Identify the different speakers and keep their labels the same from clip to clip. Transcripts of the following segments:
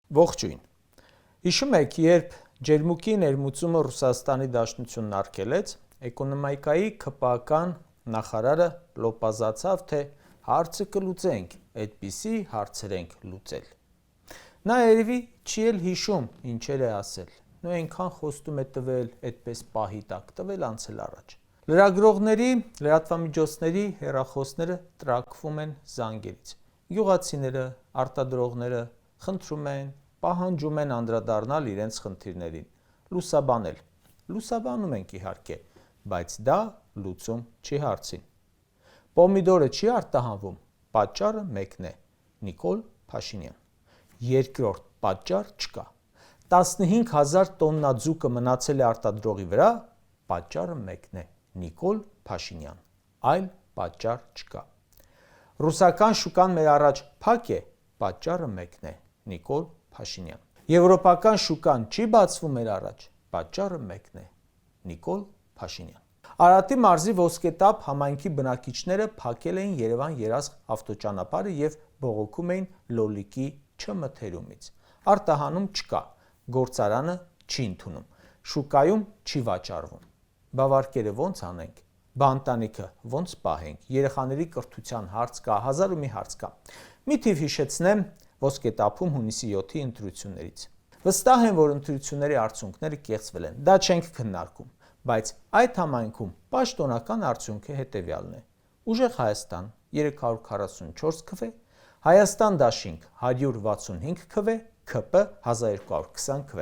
Speaker 1: Ողջույն։ Հիշում եք, երբ ջերմուկի ներմուծումը Ռուսաստանի Դաշնությունն արգելեց, էկոնոմիկայի ՔՊԱ-կան նախարարը լոպազացավ, թե հարցը կլուծենք, այդպիսի հարցեր ենք լուծել։ Նա երևի չի էլ հիշում ինչեր է ասել, նույն այնքան խոստում է տվել, այդպես պահի տակ տվել անցել առաջ։ Լրագրողների, լրատվամիջոցների հեռախոսները տրաքվում են զանգերից։ Գյուղացիները, արտադրողները խնդրում են, պահանջում են անդրադառնալ իրենց խնդիրներին, լուսաբանել։ Լուսաբանում ենք իհարկե, բայց դա լուծում չի հարցին։ Պոմիդորը չի արտահանվում, պատճառը մեկն է՝ Նիկոլ Փաշինյան։ Երկրորդ պատճառ չկա։ 15,000 տոննա ձուկը մնացել է արտադրողի վրա, պատճառը մեկն է՝ Նիկոլ Փաշինյան։ Այլ պատճառ չկա։ Ռուսական շուկան մեր առաջ փակ է, պատճառը մեկն է՝ Նիկոլ Փաշինյան։ Եվրոպական շուկան չի բացվում մեր առաջ, պատճառը մեկն է՝ Նիկոլ Փաշինյան։ Արարատի մարզի Ոսկետափ համայնքի բնակիչները փակել էին Երևան-Երազղ ավտոճանապարհը եւ բողոքում էին լոլիկի չմթերումից։ Արտահանում չկա, գործարանը չի ընդունում, շուկայում չի վաճառվում։ Բավարկերը ո՞նց անենք։ Բանտանիքը ո՞նց պահենք։ Երեխաների կրթության հարց կա, հազար ու մի հարց կա։ Մի թիվ հիշեցնեմ Ոսկետափում հունիսի 7-ի ընտրություններից։ Վստահ եմ, որ ընտրությունների արդյունքները կեղծվել են։ Դա չենք քննարկում, բայց այդ համայնքում պաշտոնական արդյունքը հետևյալն է. Ուժեղ Հայաստան 344 քվ, Հայաստան Դաշինք 165 քվ, ՔՊ 1220 քվ։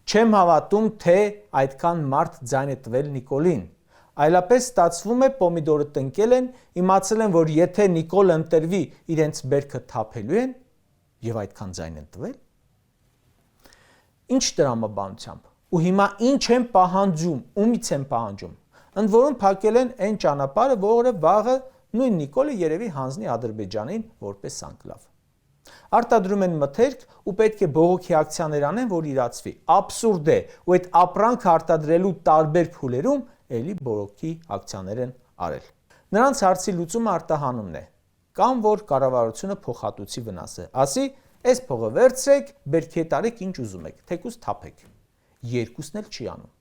Speaker 1: Չեմ հավատում, թե այդքան մարդ ձայն է տվել Նիկոլին։ Այլապես ստացվում է պոմիդորը տնկել են, իմացել են, որ եթե Նիկոլը ընտրվի, իրենց բերքը թափելու են եւ այդքան ձայն են տվել։ Ինչ տրամաբանությամբ։ Ու հիմա ինչ են պահանջում, ումից են պահանջում։ Ընդ որում փակել են այն ճանապարհը, որը վաղը նույն Նիկոլը երևի հանձնի Ադրբեջանին որպես անկլավ։ Արտադրում են մթերք ու պետք է բողոքի ակցիաներ անեն, որ իրացվի։ Աբսուրդ է, ու այդ ապրանքը արտադրելու տարբեր փուլերում էլի բողոքի ակցիաներ են արել։ Նրանց հարցի լուծումը արտահանումն է, կամ որ կառավարությունը փոխհատուցի վնասը, ասի, այս փողը վերցրեք, բերքի հետ արեք ինչ ուզում եք, թեկուզ թափեք։ Երկուսն էլ չի անում։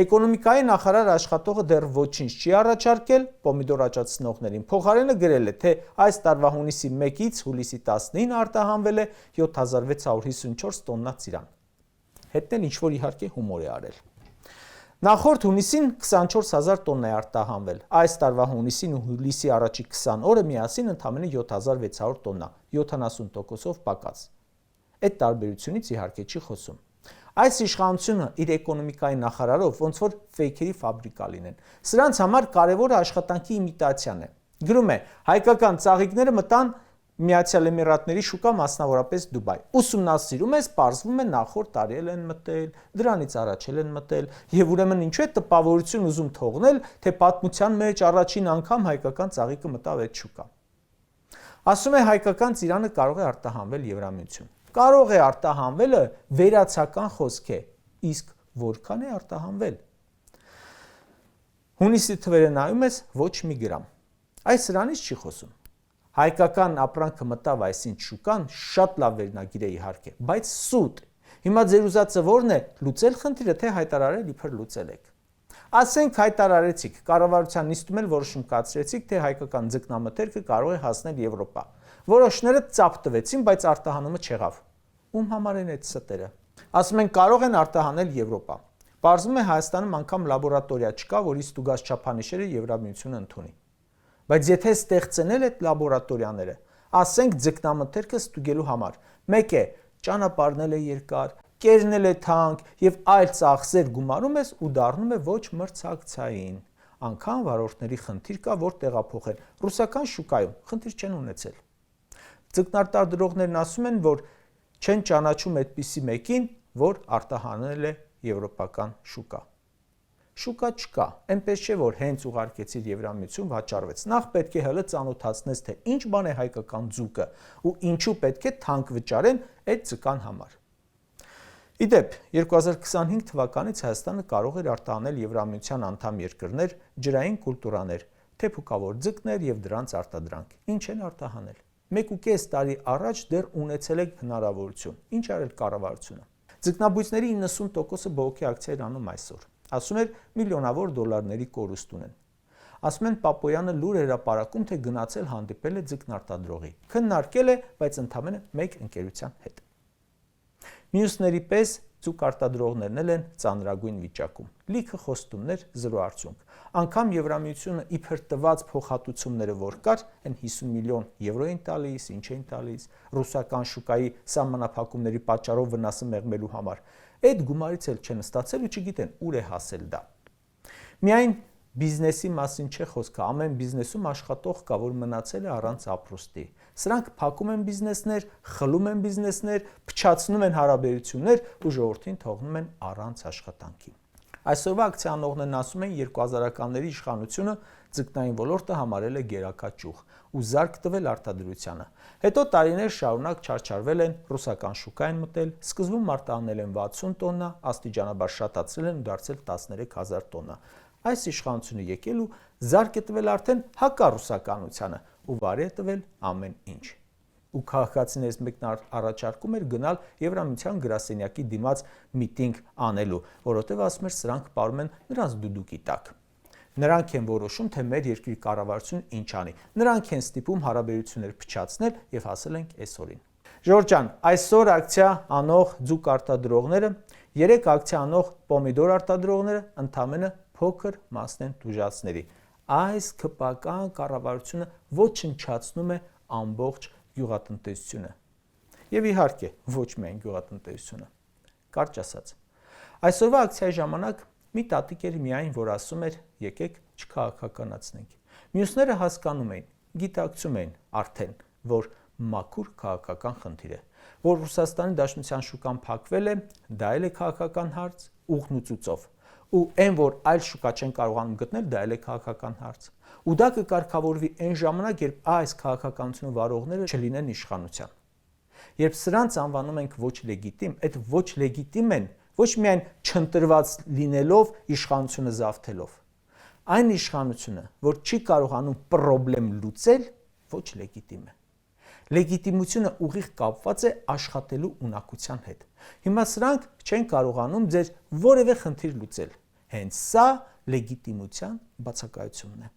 Speaker 1: Էկոնոմիկայի նախարար աշխատողը դեռ ոչինչ չի առաջարկել պոմիդոր աճացնողներին, փոխարենը գրել է, թե այս տարվա հունիսի 1-ից հուլիսի 19-ին արտահանվել է 7654 տոննա ծիրան։ Հետն էլ ինչ-որ իհարկե հումոր է արել։ Նախորդ հունիսին 24000 տոննա է արտահանվել, այս տարվա հունիսին ու հուլիսի առաջի 20 օրը միասին ընդամենը 7600 տոննա, 70%-ով պակաս։ Այդ տարբերությունից իհարկե չի խոսում։ Այս իշխանությունը իր էկոնոմիկայի նախարարով ոնց որ ֆեյքերի ֆաբրիկա լինեն։ Սրանց համար կարևորը աշխատանքի իմիտացիան է։ Գրում է. հայկական ծաղիկները մտան Միացյալ Էմիրատների շուկա, մասնավորապես Դուբայ։ Ուսումնասիրում ես, պարզվում է նախորդ տարի են մտել, դրանից առաջ են մտել, եւ ուրեմն ինչու է տպավորություն ուզում թողնել, թե պատմության մեջ առաջին անգամ հայկական ծաղիկը մտավ այդ շուկա։ Ասում է հայկական ծիրանը կարող է արտահանվել Եվրամիություն։ Կարող է արտահանվելը վերացական խոսք է, իսկ որքան է արտահանվել։ Հունիսի թվերը նայում ես, ոչ մի գրամ։ Այս սրանից չի խոսում։ Հայկական ապրանքը մտավ այսինչ շուկան, շատ լավ վերնագիր է իհարկե, բայց սուտ։ Հիմա ձեր ուզածը ո՞րն է, լուծել խնդիրը, թե հայտարարել իբր լուծել եք։ Ասենք հայտարարեցիք, կառավարության նիստում էլ որոշում կայացրեցիք, թե հայկական ձկնամթերքը կարող է հասնել Եվրոպա։ Որոշները ծափ տվեցին, բայց արտահանումը չեղավ։ Ում համար են այդ ստերը։ Ասում են կարող են արտահանել Եվրոպա։ Պարզվում է Հայաստանում անգամ լաբորատորիա չկա, որի ստուգած չափանիշերը Եվրամիությունը ընդունի։ Բայց եթե ստեղծել այդ լաբորատորիաները, ասենք ձկնամթերքը ստուգելու համար, մեկ է ճանապարհն է երկար, կերնել է թանկ եւ այլ ծախսեր գումարում ես ու դառնում է ոչ մրցակցային։ Անկամ վարորդների խնդիր կա, որ տեղափոխեն։ Ռուսական շուկայում խնդիր չեն ունեցել։ Ձկնարտադրողներն ասում են, որ չեն ճանաչում այդպիսի մեկին, որ արտահանել է եվրոպական շուկա։ Շուկա չկա, այնպես չէ, որ հենց ուղարկեցիր Եվրամիություն վաճառվեց։ Նախ պետք է հələ ծանոթացնես, թե ինչ բան է հայկական ձուկը ու ինչու պետք է թանկ վճարեն այդ ձկան համար։ Իդեպ 2025 թվականից Հայաստանը կարող էր արտահանել Եվրամիության անդամ երկրներ ջրային կուլտուրաներ, թեփուկավոր ձկներ եւ դրանց արտադրանք։ Ինչ են արտահանել։ 1.5 տարի առաջ դեռ ունեցել եք հնարավորություն։ Ինչ արել կառավարությունը։ Ձկնաբույսների 90%-ը բողոքի ակցիա անում այսօր։ Ասում էր միլիոնավոր դոլարների կորուստ ունեն։ Ասում են Պապոյանը լուր հրապարակում, թե գնացել հանդիպել է ձկնարտադրողի։ Քննարկել է, բայց ընդամենը մեկ ընկերության հետ։ Մյուսների պես ձուկ արտադրողներն էլ են ծանրագույն վիճակում։ Լիքը խոստումներ, զրո արդյունք։ Անգամ Եվրամիությունը իբր տված փոխհատուցումները որ կար, այն 50 միլիոն եվրո են տալիս, ինչ են տալիս, ռուսական շուկայի սահմանափակումների պատճառով վնասը մեղմելու համար։ Այդ գումարից էլ չեն ստացել ու չգիտեն ուր է հասել դա։ Միայն բիզնեսի մասին չէ խոսքը, ամեն բիզնեսում աշխատող կա, որ մնացել է առանց ապրուստի։ Սրանք փակում են բիզնեսներ, խլում են բիզնեսներ, փչացնում են հարաբերություններ ու ժողովրդին թողնում են առանց աշխատանքի։ Այսօրվա ակցիանողներն ասում են 2000-ականների իշխանությունը ձկնային ոլորտը համարել է գերակա ճյուղ ու զարկ տվել արտադրությանը։ Հետո տարիներ շարունակ չարչարվել են, ռուսական շուկա են մտել, սկզբում արտահանել են 60 տոննա, աստիճանաբար շատացրել են ու դարձել 13000 տոննա։ Այս իշխանությունը եկել ու զարկ է տվել արդեն հակառուսականությանը ու վարի է տվել ամեն ինչ։ Ու քաղաքացիներից մեկն առաջարկում էր գնալ Եվրամիության գրասենյակի դիմաց միտինգ անելու, որովհետև ասում էր սրանք պարում են նրանց դուդուկի տակ։ Նրանք են որոշում, թե մեր երկրի կառավարությունը ինչ անի։ Նրանք են ստիպում հարաբերություններ փչացնել եւ հասել ենք այսօրին։ Ժորժ ջան, այսօր ակցիա անող ձուկ արտադրողները, 3 ակցիա անող պոմիդոր արտադրողները ընդամենը փոքր մասն են տուժածների։ Այս քպական կառավարությունը ոչնչացնում է ամբողջ գյուղատնտեսությունը։ Եվ իհարկե, ոչ միայն գյուղատնտեսությունը։ Կարճ ասած, այսօրվա ակցիայի ժամանակ մի տատիկ էր միայն, որ ասում էր, եկեք չքաղաքականացնենք։ Մյուսները հասկանում էին, գիտակցում էին արդեն, որ մաքուր քաղաքական խնդիր է, որ Ռուսաստանի Դաշնության շուկան փակվել է, դա էլ է քաղաքական հարց, ուղղն ու ծուծով։ Ու այն, որ այլ շուկա չեն կարողանում գտնել, դա էլ է քաղաքական հարց։ Ու դա կկարգավորվի այն ժամանակ, երբ այս քաղաքականությունը վարողները չլինեն իշխանության։ Երբ սրանց անվանում ենք ոչ լեգիտիմ, այդ ոչ լեգիտիմ են ոչ միայն չընտրված լինելով, իշխանությունը զավթելով։ Այն իշխանությունը, որ չի կարողանում պրոբլեմ լուծել, ոչ լեգիտիմ է։ Լեգիտիմությունը ուղիղ կապված է աշխատելու ունակության հետ։ Հիմա սրանք չեն կարողանում ձեր որևէ խնդիր լուծել։ Հենց սա լեգիտիմության բացակայությունն է։